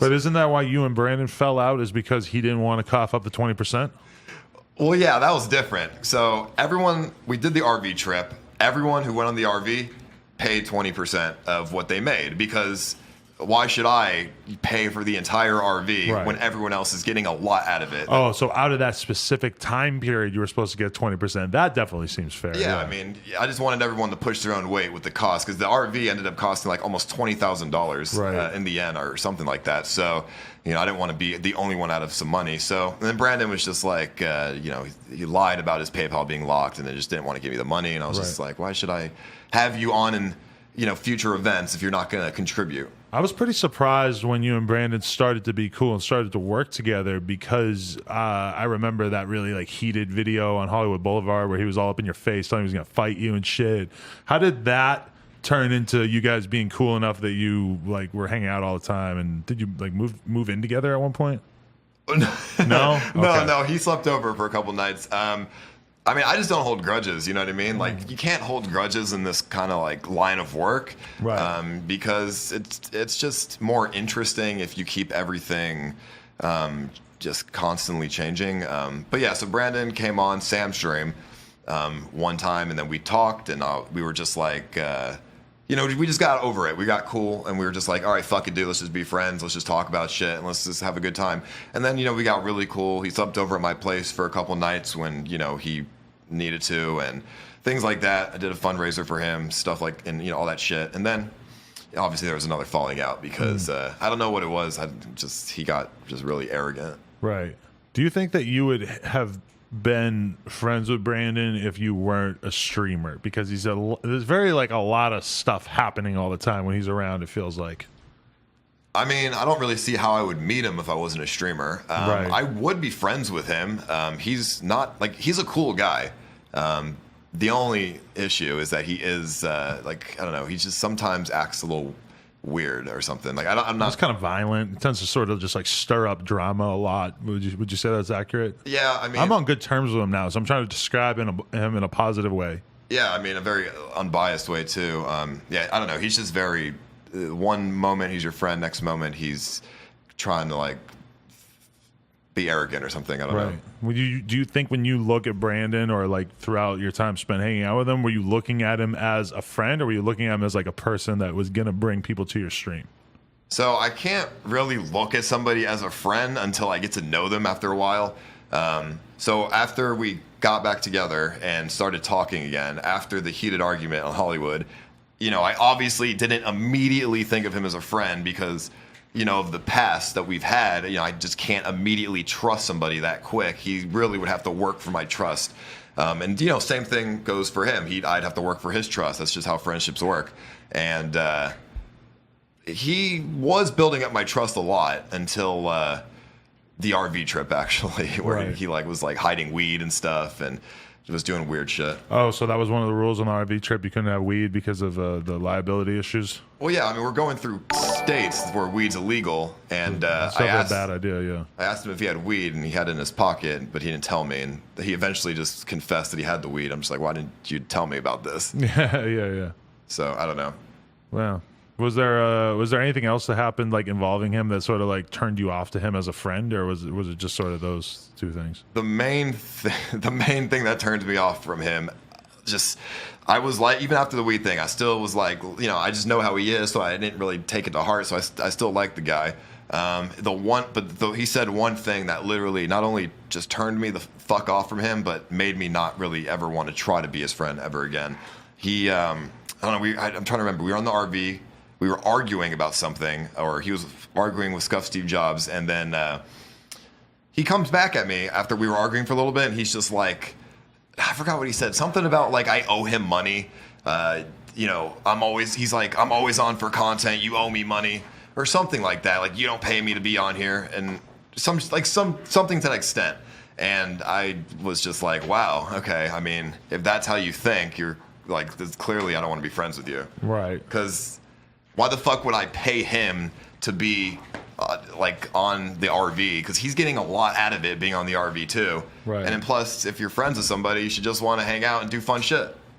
But isn't that why you and Brandon fell out? Is because he didn't want to cough up the 20%? Well, yeah, that was different. So we did the RV trip. Everyone who went on the RV paid 20% of what they made, because why should I pay for the entire RV when everyone else is getting a lot out of it? Oh, so out of that specific time period, you were supposed to get 20%. That definitely seems fair. Yeah, I mean, I just wanted everyone to push their own weight with the cost, because the RV ended up costing like almost $20,000 in the end, or something like that. So, I didn't want to be the only one out of some money. So, and then Brandon was just like, he lied about his PayPal being locked, and then just didn't want to give me the money. And I was just like, why should I have you on in future events if you're not going to contribute? I was pretty surprised when you and Brandon started to be cool and started to work together, because I remember that really like heated video on Hollywood Boulevard where he was all up in your face telling you he was going to fight you and shit. How did that turn into you guys being cool enough that you like were hanging out all the time? And did you like move in together at one point? No? Okay. No. He slept over for a couple nights. I mean, I just don't hold grudges, you know what I mean? Like, you can't hold grudges in this kind of like line of work, because it's just more interesting if you keep everything just constantly changing. But yeah, so Brandon came on Sam's stream one time, and then we talked, and we were just like, we just got over it. We got cool, and we were just like, all right, fuck it, dude. Let's just be friends. Let's just talk about shit, and let's just have a good time. And then, we got really cool. He slept over at my place for a couple nights when, he needed to, and things like that. I did a fundraiser for him, stuff like, and, all that shit. And then, obviously, there was another falling out because I don't know what it was. He got just really arrogant. Right. Do you think that you would have been friends with Brandon if you weren't a streamer? Because there's very like a lot of stuff happening all the time when he's around, it feels like. I mean, I don't really see how I would meet him if I wasn't a streamer. I would be friends with him. He's a cool guy. The only issue is that he is I don't know, he just sometimes acts a little weird or something. Like I'm not. He's kind of violent. He tends to sort of just like stir up drama a lot. Would you say that's accurate? Yeah, I mean, I'm on good terms with him now, so I'm trying to describe him in a positive way. Yeah, I mean, a very unbiased way too. Yeah, I don't know. He's just very. One moment he's your friend, next moment he's trying to like be arrogant or something. I don't know. Do you think when you look at Brandon, or like throughout your time spent hanging out with him, were you looking at him as a friend, or were you looking at him as like a person that was gonna bring people to your stream? So I can't really look at somebody as a friend until I get to know them after a while. So after we got back together and started talking again after the heated argument on Hollywood, I obviously didn't immediately think of him as a friend because, of the past that we've had. I just can't immediately trust somebody that quick. He really would have to work for my trust. And, same thing goes for him. I'd have to work for his trust. That's just how friendships work. And he was building up my trust a lot until the RV trip, actually, where he was hiding weed and stuff and was doing weird shit. Oh, so that was one of the rules on the RV trip? You couldn't have weed because of the liability issues? Well, yeah. I mean, we're going through states where weed's illegal, and that's a bad idea. Yeah. I asked him if he had weed, and he had it in his pocket, but he didn't tell me. And he eventually just confessed that he had the weed. I'm just like, why didn't you tell me about this? Yeah. So I don't know. Well, was there anything else that happened like involving him that sort of like turned you off to him as a friend, or was it just sort of those two things? The main thing that turned me off from him, I was like, even after the weed thing, I still was like, I just know how he is, so I didn't really take it to heart. So I still like the guy. He said one thing that literally not only just turned me the fuck off from him, but made me not really ever want to try to be his friend ever again. I don't know. I'm trying to remember. We were on the RV. We were arguing about something, or he was arguing with Scuff Steve Jobs, and then he comes back at me after we were arguing for a little bit, and he's just like, I forgot what he said. Something about like I owe him money. He's like, I'm always on for content. You owe me money, or something like that. Like you don't pay me to be on here, and something to that extent. And I was just like, wow, okay. I mean, if that's how you think, you're like, clearly I don't want to be friends with you, right? Because why the fuck would I pay him to be on the RV? Because he's getting a lot out of it being on the RV too. Right. And then plus, if you're friends with somebody, you should just want to hang out and do fun shit.